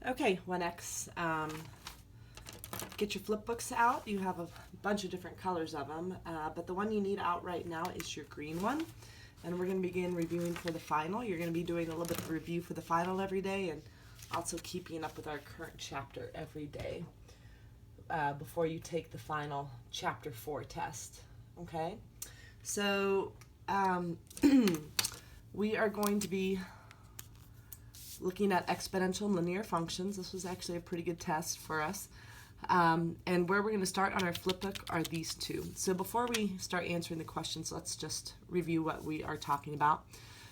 Okay, 1x. Get your flip books out. You have a bunch of different colors of them, but the one you need out right now is your green one. And we're going to begin reviewing for the final. You're going to be doing a little bit of review for the final every day and also keeping up with our current chapter every day before you take the final chapter 4 test. Okay? So we are going to be looking at exponential and linear functions. This was actually a pretty good test for us. And where we're going to start on our flip book are these two. So before we start answering the questions, let's just review what we are talking about.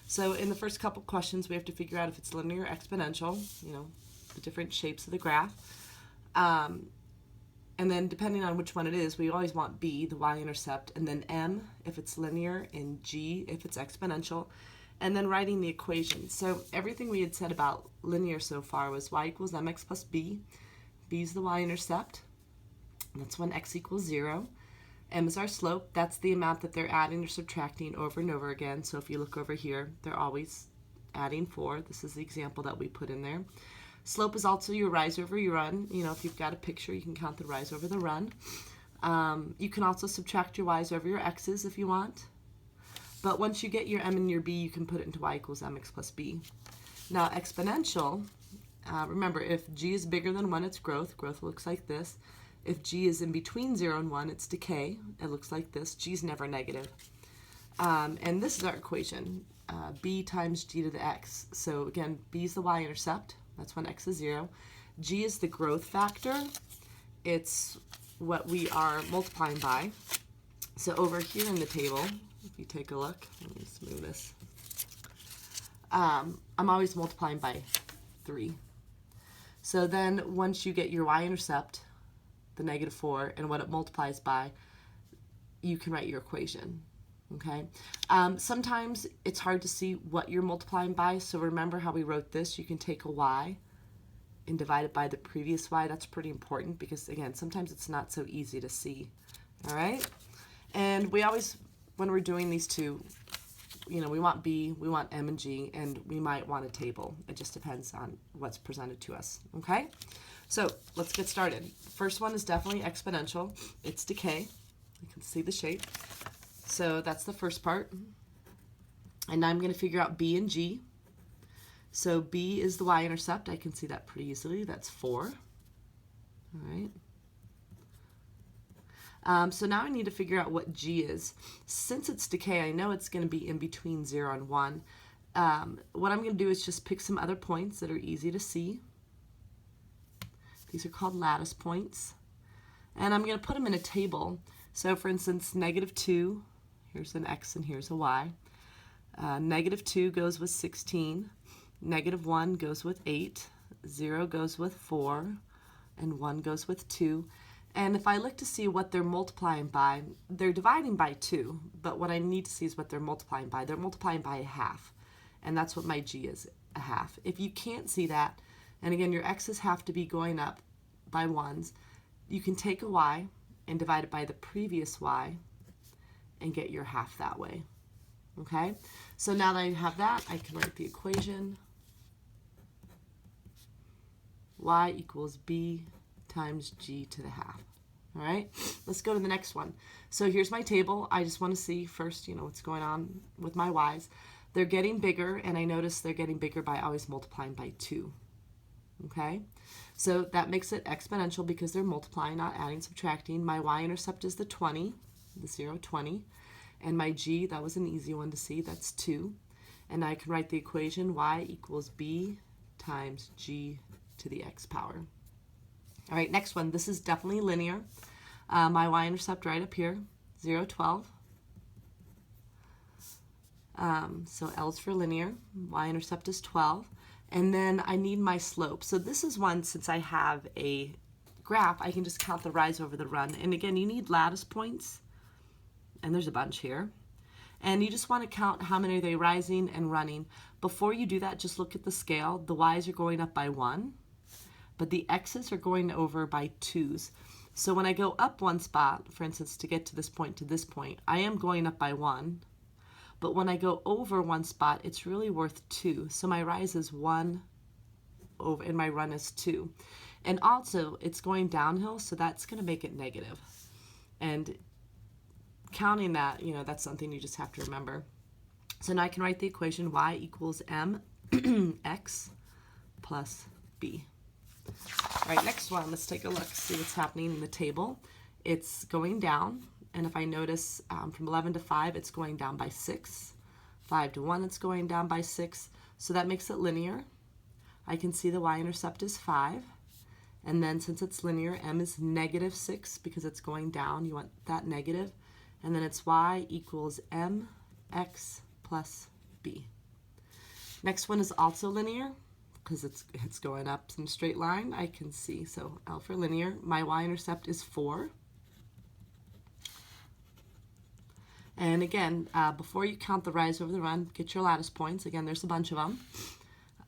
So in the first couple questions, we have to figure out if it's linear or exponential, you know, the different shapes of the graph. And then depending on which one it is, we always want b, the y-intercept, and then m if it's linear, and g if it's exponential, and then writing the equation. So everything we had said about linear so far was y equals mx plus b. B is the y-intercept. That's when x equals 0. M is our slope. That's the amount that they're adding or subtracting over and over again. So if you look over here, they're always adding 4. This is the example that we put in there. Slope is also your rise over your run. You know, if you've got a picture, you can count the rise over the run. You can also subtract your y's over your x's if you want. But once you get your m and your b, you can put it into y equals mx plus b. Now exponential, remember, if g is bigger than 1, it's growth. Growth looks like this. If g is in between 0 and 1, it's decay. It looks like this. G is never negative. And this is our equation, b times g to the x. So again, b is the y-intercept. That's when x is 0. G is the growth factor. It's what we are multiplying by. So over here in the table, if you take a look, let me just move this. I'm always multiplying by 3. So then once you get your y-intercept, the negative 4, and what it multiplies by, you can write your equation. Okay. Sometimes it's hard to see what you're multiplying by, so remember how we wrote this. You can take a y and divide it by the previous y. That's pretty important because, again, sometimes it's not so easy to see. All right? And we always, when we're doing these two, you know, we want b, we want m and g, and we might want a table. It just depends on what's presented to us. Okay? So let's get started. First one is definitely exponential. It's decay. You can see the shape. So that's the first part. And now I'm going to figure out b and g. So b is the y-intercept. I can see that pretty easily. That's 4. All right. So now I need to figure out what g is. Since it's decay, I know it's going to be in between 0 and 1. What I'm going to do is just pick some other points that are easy to see. These are called lattice points. And I'm going to put them in a table. So for instance, negative 2, here's an x and here's a y. Negative 2 goes with 16. Negative 1 goes with 8. 0 goes with 4. And 1 goes with 2. And if I look to see what they're multiplying by, they're dividing by 2. But what I need to see is what they're multiplying by. They're multiplying by a half. And that's what my g is, a half. If you can't see that, and again, your x's have to be going up by 1s, you can take a y and divide it by the previous y and get your half that way. Okay? So now that I have that, I can write the equation. Y equals b times g to the half. All right? Let's go to the next one. So here's my table. I just want to see first, you know, what's going on with my y's. They're getting bigger, and I notice they're getting bigger by always multiplying by 2. Okay? So that makes it exponential because they're multiplying, not adding, subtracting. My y-intercept is the 20, the 0, 20. And my g, that was an easy one to see, that's 2. And I can write the equation y equals b times g to the x power. All right, next one. This is definitely linear. My y-intercept right up here, 0, 12. So L's for linear. Y-intercept is 12. And then I need my slope. So this is one, since I have a graph, I can just count the rise over the run. And again, you need lattice points. And there's a bunch here. And you just want to count how many are they rising and running. Before you do that, just look at the scale. The y's are going up by 1. But the x's are going over by 2's. So when I go up one spot, for instance, to get to this point, I am going up by 1. But when I go over one spot, it's really worth 2. So my rise is 1 over, and my run is 2. And also, it's going downhill, so that's going to make it negative. And counting that, that's something you just have to remember. So now I can write the equation y equals mx plus b. All right, next one, let's take a look, see what's happening in the table. It's going down, and if I notice from 11 to 5, it's going down by 6. 5 to 1, it's going down by 6. So that makes it linear. I can see the y-intercept is 5. And then since it's linear, m is negative 6 because it's going down. You want that negative. And then it's y equals mx plus b. Next one is also linear because it's going up in a straight line. I can see, so L for linear. My y-intercept is 4. And again, before you count the rise over the run, get your lattice points. Again, there's a bunch of them.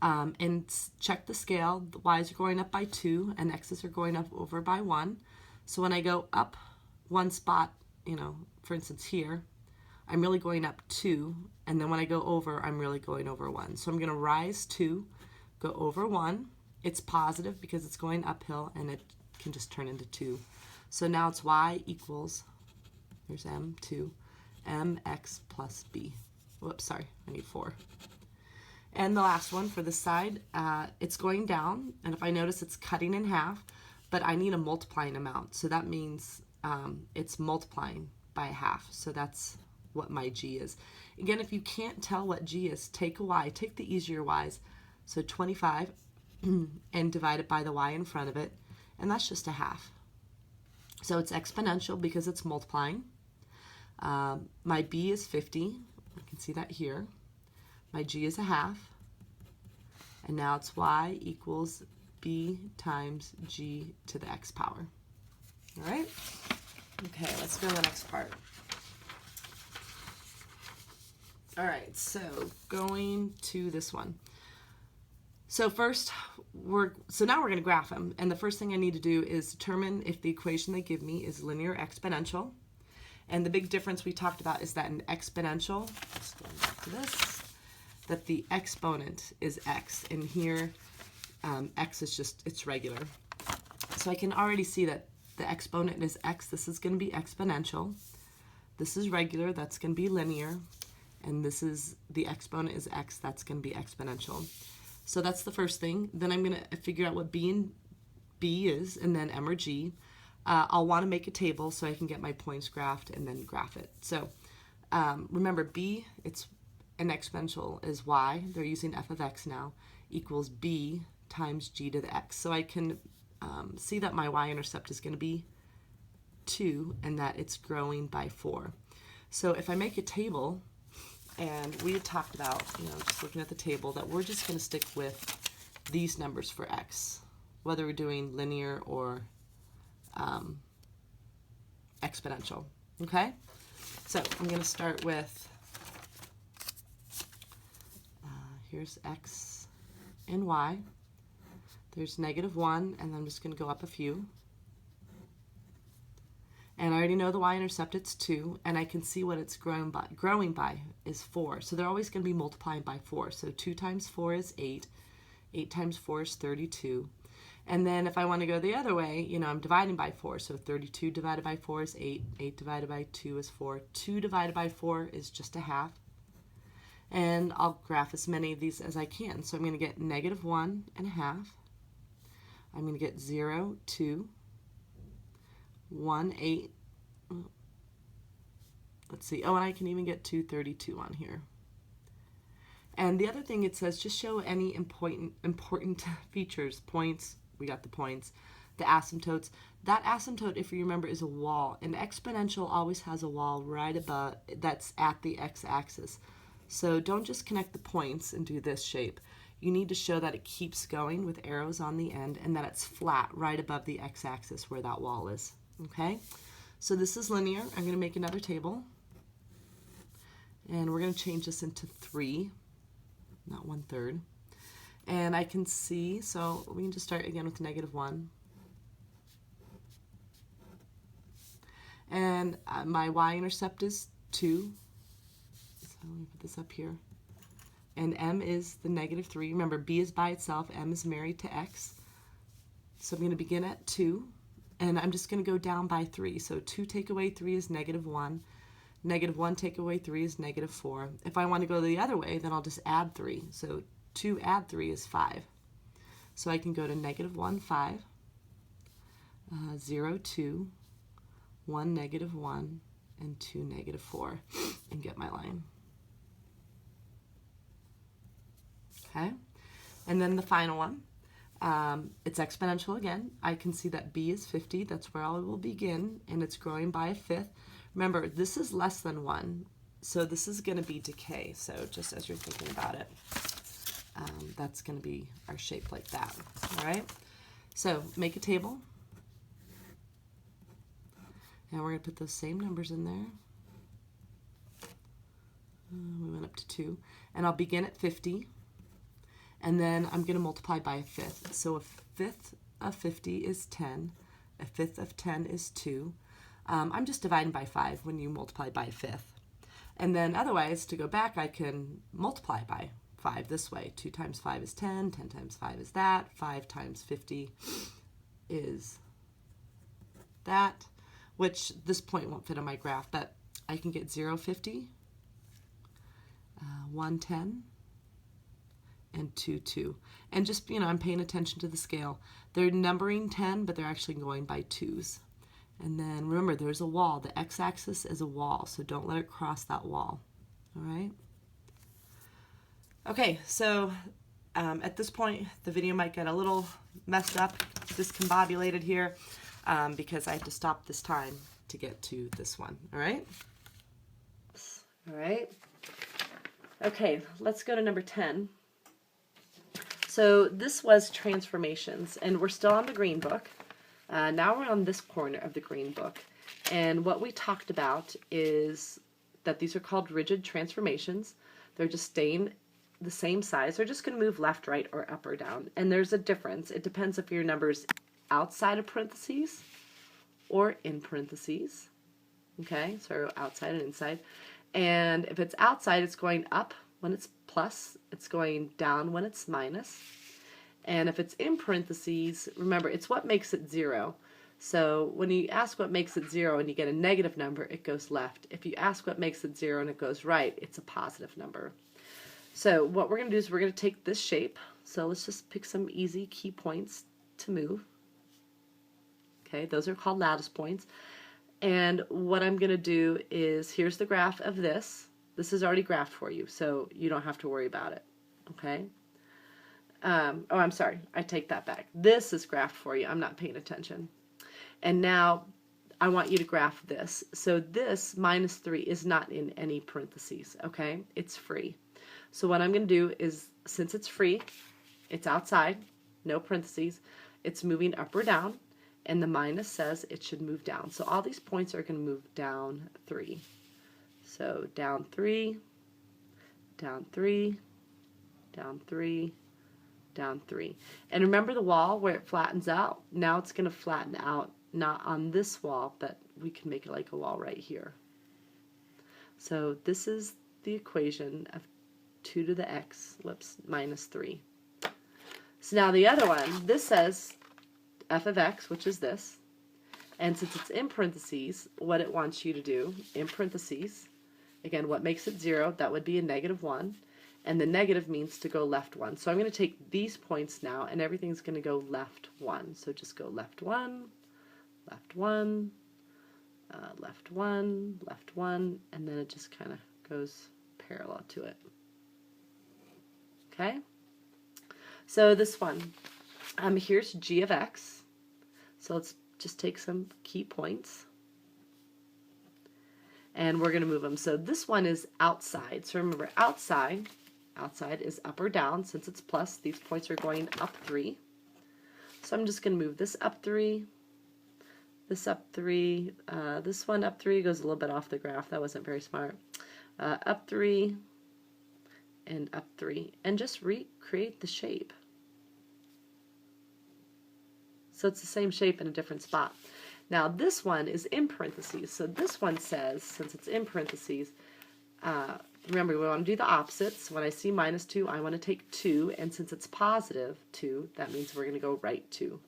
And check the scale. The y's are going up by 2 and x's are going up over by 1. So when I go up one spot, for instance here, I'm really going up 2, and then when I go over, I'm really going over 1. So I'm going to rise 2, go over 1. It's positive because it's going uphill, and it can just turn into 2. So now it's y equals, here's m, 2, mx plus b. Whoops, sorry, I need 4. And the last one for this side, it's going down, and if I notice it's cutting in half, but I need a multiplying amount. So that means it's multiplying by half. So that's what my g is. Again, if you can't tell what g is, take a y, take the easier y's. So 25 and divide it by the y in front of it, and that's just a half. So it's exponential because it's multiplying. My b is 50. I can see that here. My g is a half. And now it's y equals b times g to the x power. All right? Okay, let's go to the next part. All right, so going to this one. So first, now we're going to graph them. And the first thing I need to do is determine if the equation they give me is linear or exponential. And the big difference we talked about is that in exponential, just going back to this, that the exponent is x. And here, x is just, it's regular. So I can already see that the exponent is x. This is going to be exponential. This is regular. That's going to be linear. And this is, the exponent is x. That's going to be exponential. So that's the first thing. Then I'm going to figure out what b is, and then m or g. I'll want to make a table so I can get my points graphed and then graph it. So remember, b, it's an exponential is y. They're using f of x now, equals b times g to the x. So I can see that my y-intercept is going to be 2 and that it's growing by 4. So if I make a table, and we had talked about, just looking at the table, that we're just going to stick with these numbers for x, whether we're doing linear or exponential, okay? So I'm going to start with, here's x and y. There's -1, and I'm just going to go up a few. And I already know the y-intercept, it's 2, and I can see what it's growing by is 4. So they're always going to be multiplying by 4. So 2 times 4 is 8. 8 times 4 is 32. And then if I want to go the other way, I'm dividing by 4. So 32 divided by 4 is 8. 8 divided by 2 is 4. 2 divided by 4 is just a half. And I'll graph as many of these as I can. So I'm going to get -1 and a half. I'm going to get 0, 2. 1, 8. Let's see. Oh, and I can even get 232 on here. And the other thing it says, just show any important features. Points, we got the points. The asymptotes. That asymptote, if you remember, is a wall. An exponential always has a wall right above, that's at the x-axis. So don't just connect the points and do this shape. You need to show that it keeps going with arrows on the end and that it's flat right above the x-axis where that wall is. Okay, so this is linear. I'm going to make another table, and we're going to change this into 3, not 1/3. And I can see, so we can just start again with -1. And my y-intercept is 2. So let me put this up here. and m is the negative 3. Remember, b is by itself, m is married to x. So I'm going to begin at 2, and I'm just going to go down by 3. So 2 take away 3 is negative 1. Negative 1 take away 3 is negative 4. If I want to go the other way, then I'll just add 3. So 2 add 3 is 5. So I can go to negative 1, 5, 0, 2, 1, negative 1, and 2, negative 4, and get my line. Okay, and then the final one. It's exponential again. I can see that b is 50. That's where I will begin, and it's growing by a fifth. Remember, this is less than 1, so this is going to be decay. So just as you're thinking about it, that's going to be our shape like that. All right, so make a table, and we're going to put those same numbers in there. We went up to 2, and I'll begin at 50. And then I'm going to multiply by a fifth. So a fifth of 50 is 10. A fifth of 10 is 2. I'm just dividing by 5 when you multiply by a fifth. And then otherwise, to go back, I can multiply by 5 this way. 2 times 5 is 10. 10 times 5 is that. 5 times 50 is that, which this point won't fit on my graph, but I can get 0, 50, 1, 10, and 2, 2. And just, you know, I'm paying attention to the scale. They're numbering 10, but they're actually going by 2s. And then remember, there's a wall. The x-axis is a wall, so don't let it cross that wall. All right? Okay, so at this point, the video might get a little messed up, discombobulated here, because I have to stop this time to get to this one. All right? All right. Okay, let's go to number 10. So this was transformations, and we're still on the green book. Now we're on this corner of the green book. And what we talked about is that these are called rigid transformations. They're just staying the same size. They're just going to move left, right, or up or down. And there's a difference. It depends if your number's outside of parentheses or in parentheses. Okay, so outside and inside. And if it's outside, it's going up when it's plus, it's going down when it's minus. And if it's in parentheses, remember, it's what makes it 0. So when you ask what makes it 0 and you get a negative number, it goes left. If you ask what makes it 0 and it goes right, it's a positive number. So what we're going to do is we're going to take this shape. So let's just pick some easy key points to move. Okay, those are called lattice points. And what I'm going to do is, here's the graph of this. This is already graphed for you, so you don't have to worry about it. Okay? Oh, I'm sorry. I take that back. This is graphed for you. I'm not paying attention. And now I want you to graph this. So this minus 3 is not in any parentheses. Okay? It's free. So what I'm going to do is, since it's free, it's outside, no parentheses, it's moving up or down, and the minus says it should move down. So all these points are going to move down 3. So down 3, down 3, down 3, down 3. And remember the wall where it flattens out? Now it's going to flatten out, not on this wall, but we can make it like a wall right here. So this is the equation of 2 to the x, minus 3. So now the other one, this says f of x, which is this. And since it's in parentheses, what it wants you to do, in parentheses, again, what makes it 0, that would be a negative 1. And the negative means to go left 1. So I'm going to take these points now, and everything's going to go left 1. So just go left 1, left 1, left 1, left 1, and then it just kind of goes parallel to it. Okay? So this one, here's g of x. So let's just take some key points. And we're going to move them. So this one is outside. So remember, outside is up or down. Since it's plus, these points are going up 3. So I'm just going to move this up 3, this up 3, this one up 3 goes a little bit off the graph. That wasn't very smart. Up 3 and up 3. And just recreate the shape. So it's the same shape in a different spot. Now this one is in parentheses. So this one says, since it's in parentheses, remember, we want to do the opposites. When I see minus 2, I want to take 2, and since it's positive 2, that means we're going to go right 2.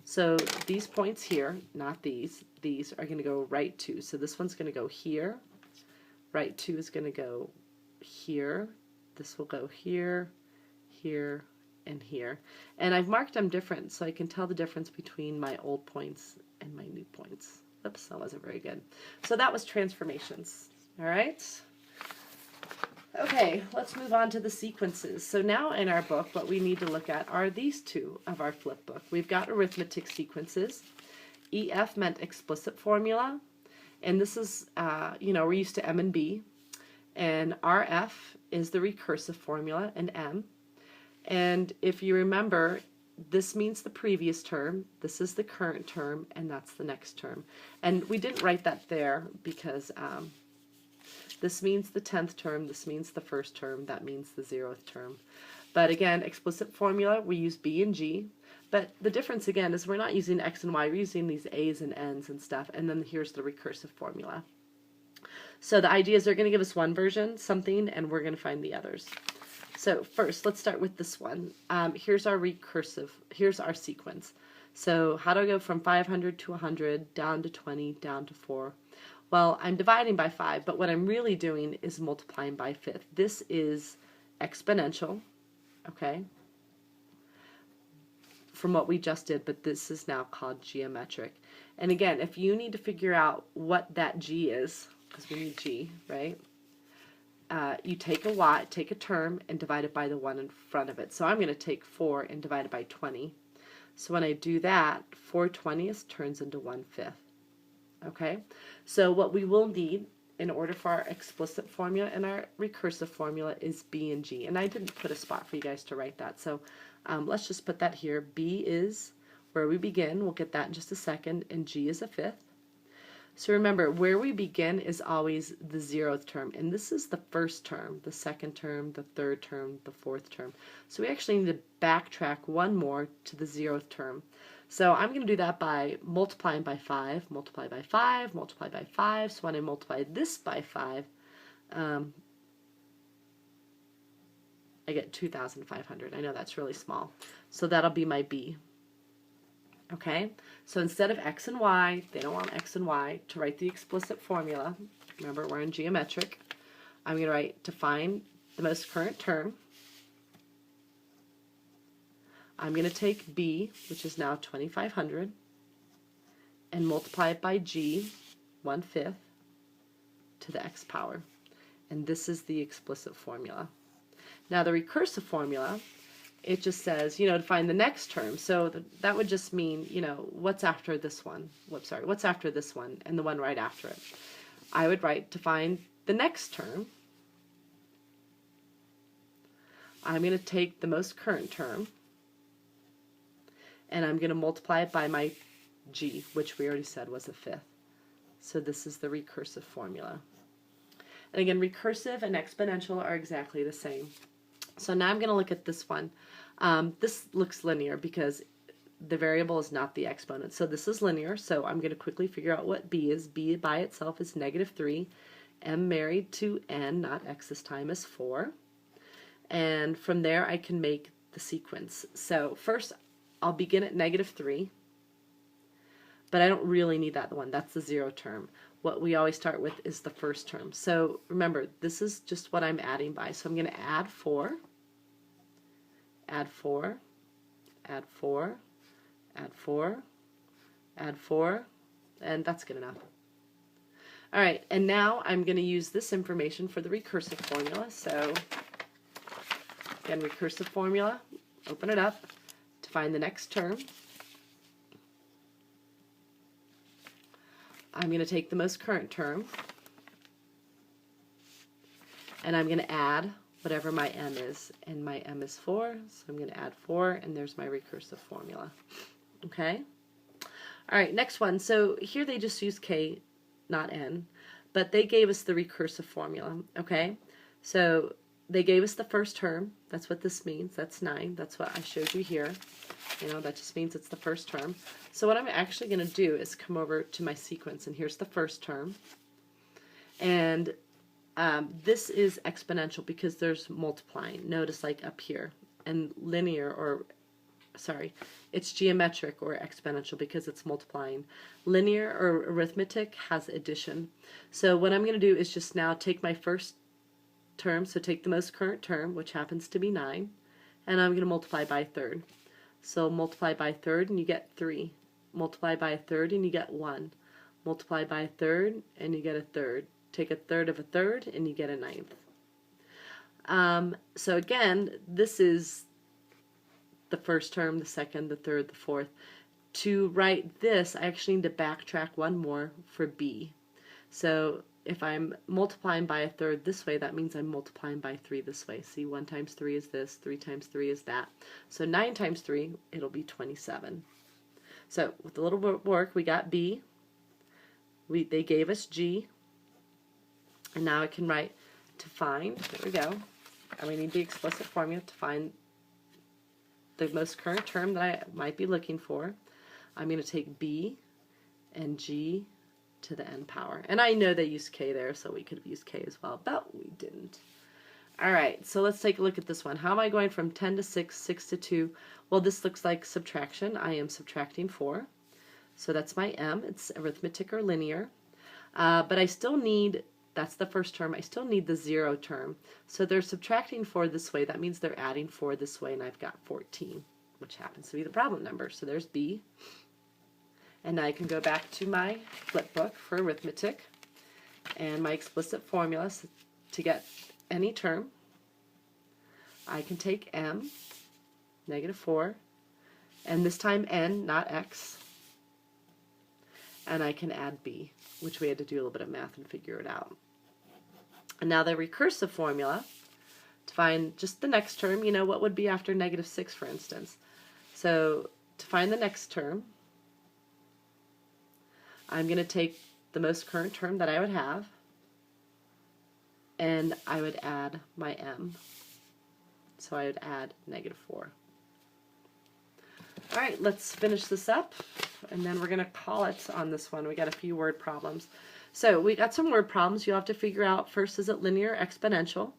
So these points here, not these are going to go right 2. So this one's going to go here, right 2 is going to go here, this will go here, here, and here. And I've marked them different so I can tell the difference between my old points and my new points. Oops, that wasn't very good. So that was transformations. All right. Okay, let's move on to the sequences. So now in our book, what we need to look at are these two of our flip book. We've got arithmetic sequences. EF meant explicit formula, and this is, we're used to M and B. And RF is the recursive formula in M. And if you remember, this means the previous term, this is the current term, and that's the next term. And we didn't write that there because this means the 10th term, this means the first term, that means the 0th term. But again, explicit formula, we use B and G. But the difference again is we're not using X and Y, we're using these A's and N's and stuff. And then here's the recursive formula. So the idea is they're going to give us one version, something, and we're going to find the others. So first, let's start with this one. Here's our recursive, here's our sequence. So how do I go from 500 to 100, down to 20, down to 4? Well, I'm dividing by 5, but what I'm really doing is multiplying by 5th. This is exponential, okay, from what we just did, but this is now called geometric. And again, if you need to figure out what that G is, because we need G, right? You take a term and divide it by the 1 in front of it. So I'm going to take 4 and divide it by 20. So when I do that, 4/20 turns into 1/5. Okay? So what we will need in order for our explicit formula and our recursive formula is B and G. And I didn't put a spot for you guys to write that. So let's just put that here. B is where we begin. We'll get that in just a second. And G is a 5th. So remember, where we begin is always the 0th term, and this is the first term, the second term, the third term, the fourth term. So we actually need to backtrack one more to the 0th term. So I'm going to do that by multiplying by 5, multiply by 5, multiply by 5. So when I multiply this by 5, I get 2,500. I know that's really small. So that'll be my B. Okay, so instead of X and Y, they don't want X and Y, to write the explicit formula, remember we're in geometric, I'm going to write to find the most current term. I'm going to take B, which is now 2,500, and multiply it by G, 1/5, to the X power. And this is the explicit formula. Now the recursive formula, it just says, to find the next term. So that would just mean, what's after this one? What's after this one and the one right after it? I would write to find the next term. I'm going to take the most current term, and I'm going to multiply it by my G, which we already said was a 5th. So this is the recursive formula. And again, recursive and exponential are exactly the same. So now I'm going to look at this one. This looks linear because the variable is not the exponent. So this is linear, so I'm going to quickly figure out what B is. B by itself is -3. M married to N, not X this time, is 4. And from there I can make the sequence. So first I'll begin at -3, but I don't really need that one. That's the 0 term. What we always start with is the first term. So remember, this is just what I'm adding by. So I'm going to add 4, add 4, add 4, add 4, add 4, and that's good enough. All right, and now I'm going to use this information for the recursive formula. So again, recursive formula, open it up to find the next term. I'm going to take the most current term, and I'm going to add whatever my M is, and my M is 4, so I'm going to add 4, and there's my recursive formula. Okay? All right, next one. So here they just use K, not N, but they gave us the recursive formula. Okay? So they gave us the first term. That's what this means. That's 9. That's what I showed you here. That just means it's the first term. So what I'm actually going to do is come over to my sequence, and here's the first term. And This is exponential because there's multiplying. Notice like up here. And linear, or sorry, it's geometric or exponential because it's multiplying. Linear or arithmetic has addition. So what I'm going to do is just now take my first term, so take the most current term, which happens to be 9, and I'm going to multiply by a third. So multiply by a third and you get 3. Multiply by a third and you get 1. Multiply by a third and you get a third. Take a third of a third and you get a ninth. So again, this is the first term, the second, the third, the fourth. To write this, I actually need to backtrack one more for b. So if I'm multiplying by a third this way, that means I'm multiplying by 3 this way. See, 1 times 3 is this, 3 times 3 is that. So 9 times 3, it'll be 27. So with a little bit of work, we got b. They gave us g. And now I can write to find, there we go, and we need the explicit formula to find the most current term that I might be looking for. I'm going to take b and g to the n power. And I know they used k there, so we could have used k as well, but we didn't. Alright, so let's take a look at this one. How am I going from 10 to 6, 6 to 2? Well, this looks like subtraction. I am subtracting 4. So that's my m. It's arithmetic or linear. But I still need, that's the first term, I still need the 0 term. So they're subtracting 4 this way. That means they're adding 4 this way, and I've got 14, which happens to be the problem number. So there's b. And now I can go back to my flip book for arithmetic and my explicit formula to get any term. I can take m, -4, and this time n, not x, and I can add b, which we had to do a little bit of math and figure it out. And now the recursive formula to find just the next term, you know, what would be after -6, for instance. So to find the next term, I'm going to take the most current term that I would have, and I would add my m. So I would add -4. Alright, let's finish this up, and then we're going to call it on this one. We got a few word problems. So we got some word problems. You'll have to figure out first, is it linear or exponential?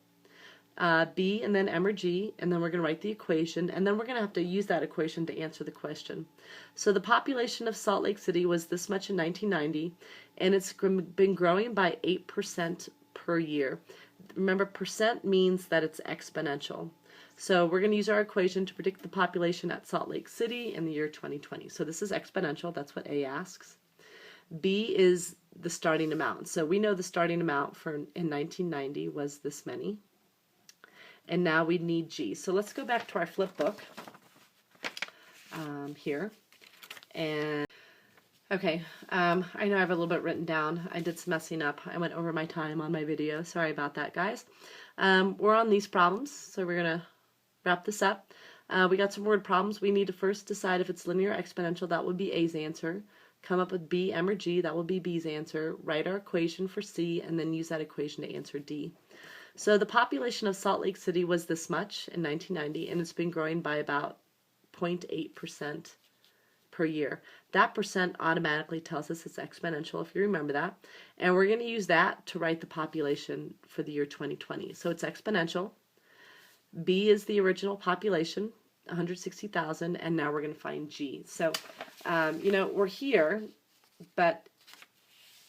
B and then m or g, and then we're going to write the equation, and then we're going to have to use that equation to answer the question. So the population of Salt Lake City was this much in 1990, and it's been growing by 8% per year. Remember, percent means that it's exponential. So we're going to use our equation to predict the population at Salt Lake City in the year 2020. So this is exponential. That's what A asks. B is the starting amount. So we know the starting amount for in 1990 was this many. And now we need G. So let's go back to our flip book here. And okay, I know I have a little bit written down. I did some messing up. I went over my time on my video. Sorry about that, guys. We're on these problems, so we're going to wrap this up. We got some word problems. We need to first decide if it's linear or exponential. That would be A's answer. Come up with B, M, or G. That will be B's answer. Write our equation for C, and then use that equation to answer D. So the population of Salt Lake City was this much in 1990, and it's been growing by about 0.8% per year. That percent automatically tells us it's exponential, if you remember that. And we're going to use that to write the population for the year 2020. So it's exponential. B is the original population, 160,000, and now we're going to find G. So, you know, we're here, but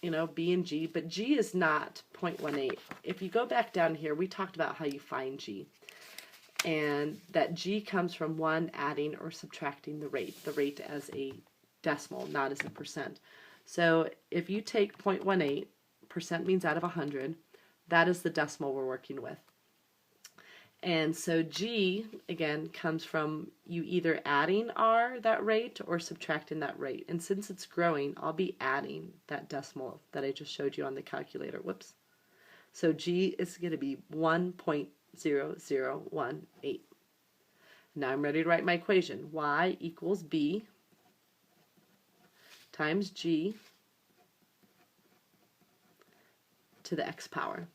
you know, B and G, but G is not 0.18. If you go back down here, we talked about how you find G, and that G comes from 1 adding or subtracting the rate as a decimal, not as a percent. So if you take 0.18, percent means out of 100, that is the decimal we're working with. And so G, again, comes from you either adding R, that rate, or subtracting that rate. And since it's growing, I'll be adding that decimal that I just showed you on the calculator. Whoops. So G is going to be 1.0018. Now I'm ready to write my equation. Y equals B times G to the x power.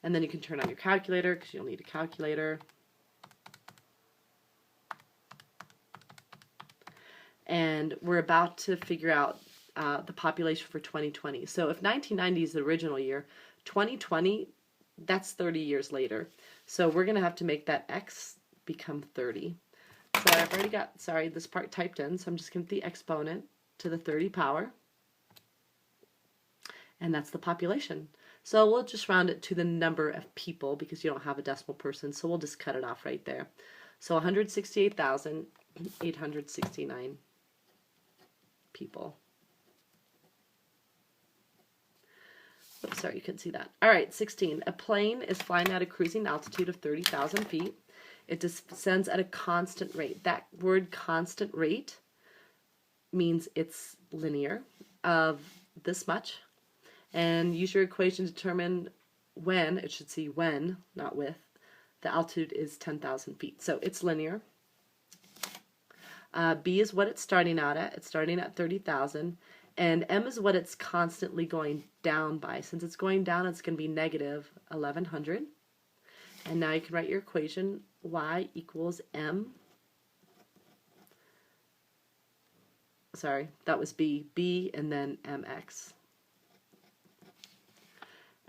And then you can turn on your calculator because you'll need a calculator. And we're about to figure out the population for 2020. So if 1990 is the original year, 2020 That's 30 years later. So we're going to have to make that x become 30. So I've already got, sorry, this part typed in, so I'm just going to the exponent to the 30 power. And that's the population. So we'll just round it to the number of people because you don't have a decimal person, so we'll just cut it off right there. So 168,869 people. Oops, sorry, you couldn't see that. All right, 16. A plane is flying at a cruising altitude of 30,000 feet. It descends at a constant rate. That word constant rate means it's linear of this much. And use your equation to determine when, it should say when, not with, the altitude is 10,000 feet. So it's linear. B is what it's starting out at. It's starting at 30,000. And M is what it's constantly going down by. Since it's going down, it's going to be negative 1,100. And now you can write your equation, y equals m. Sorry, that was B. B and then mx.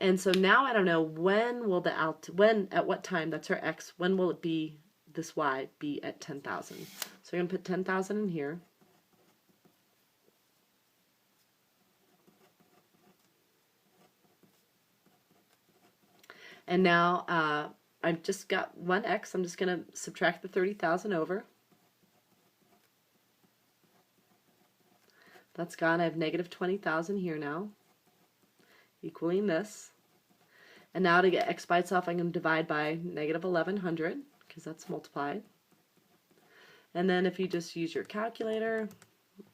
And so now I don't know when will the at what time, that's our x, when will it be, this y, be at 10,000. So we're going to put 10,000 in here. And now I've just got one x. I'm just going to subtract the 30,000 over. That's gone. I have negative 20,000 here now, equaling this. And now to get x by itself, I'm going to divide by negative 1,100, because that's multiplied. And then if you just use your calculator,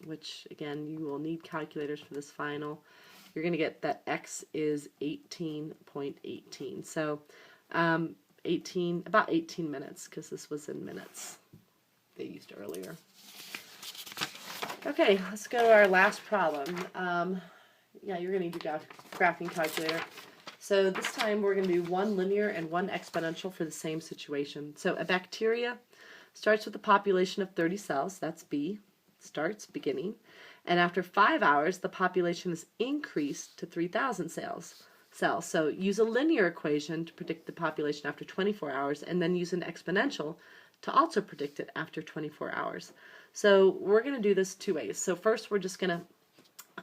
which again, you will need calculators for this final, you're going to get that x is 18.18. So about 18 minutes, because this was in minutes they used earlier. Okay, let's go to our last problem. Yeah, you're going to need your graphing calculator. So this time we're going to do one linear and one exponential for the same situation. So a bacteria starts with a population of 30 cells, that's B, starts, beginning, and after 5 hours the population is increased to 3,000 cells. So use a linear equation to predict the population after 24 hours, and then use an exponential to also predict it after 24 hours. So we're going to do this two ways. So first we're just going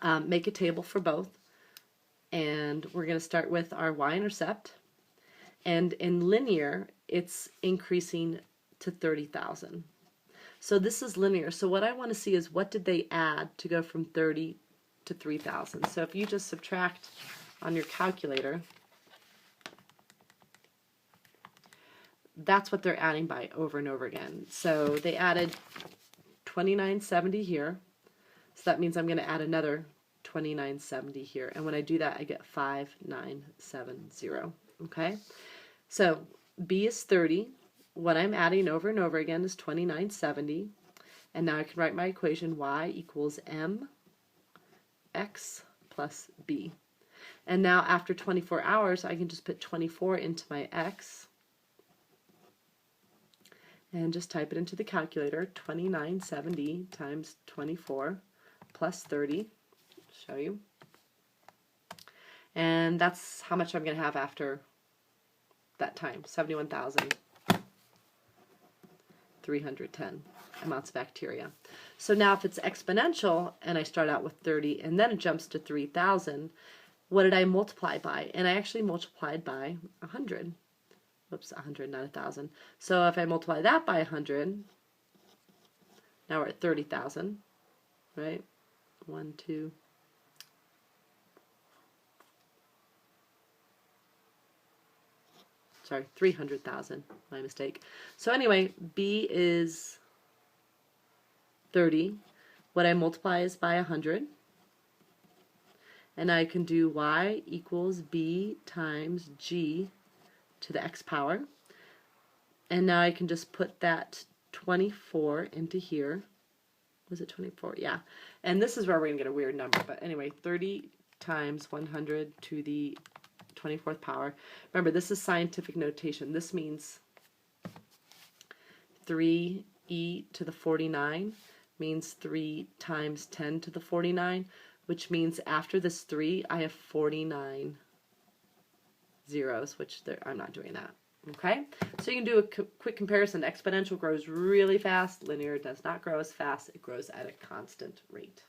to make a table for both. And we're going to start with our y-intercept. And in linear, it's increasing to 30,000. So this is linear. So what I want to see is what did they add to go from 30 to 3,000. So if you just subtract on your calculator, that's what they're adding by over and over again. So they added 2970 here. So that means I'm going to add another 2970 here, and when I do that I get 5970. Okay, so B is 30. What I'm adding over and over again is 2970, and now I can write my equation y equals m x plus b. And now after 24 hours I can just put 24 into my x and just type it into the calculator. 2970 times 24 plus 30. Show you. And that's how much I'm going to have after that time, 71,310 amounts of bacteria. So now if it's exponential and I start out with 30 and then it jumps to 3,000, what did I multiply by? And I actually multiplied by 100. Whoops, 100, not 1,000. So if I multiply that by 100, now we're at 30,000, right? 1, 2, sorry, 300,000, my mistake. So anyway, B is 30. What I multiply is by 100. And I can do y equals B times G to the x power. And now I can just put that 24 into here. Was it 24? Yeah. And this is where we're going to get a weird number. But anyway, 30 times 100 to the 24th power. Remember, this is scientific notation. This means 3e to the 49 means 3 times 10 to the 49, which means after this 3, I have 49 zeros, which I'm not doing that. Okay, so you can do a quick comparison. Exponential grows really fast. Linear does not grow as fast. It grows at a constant rate.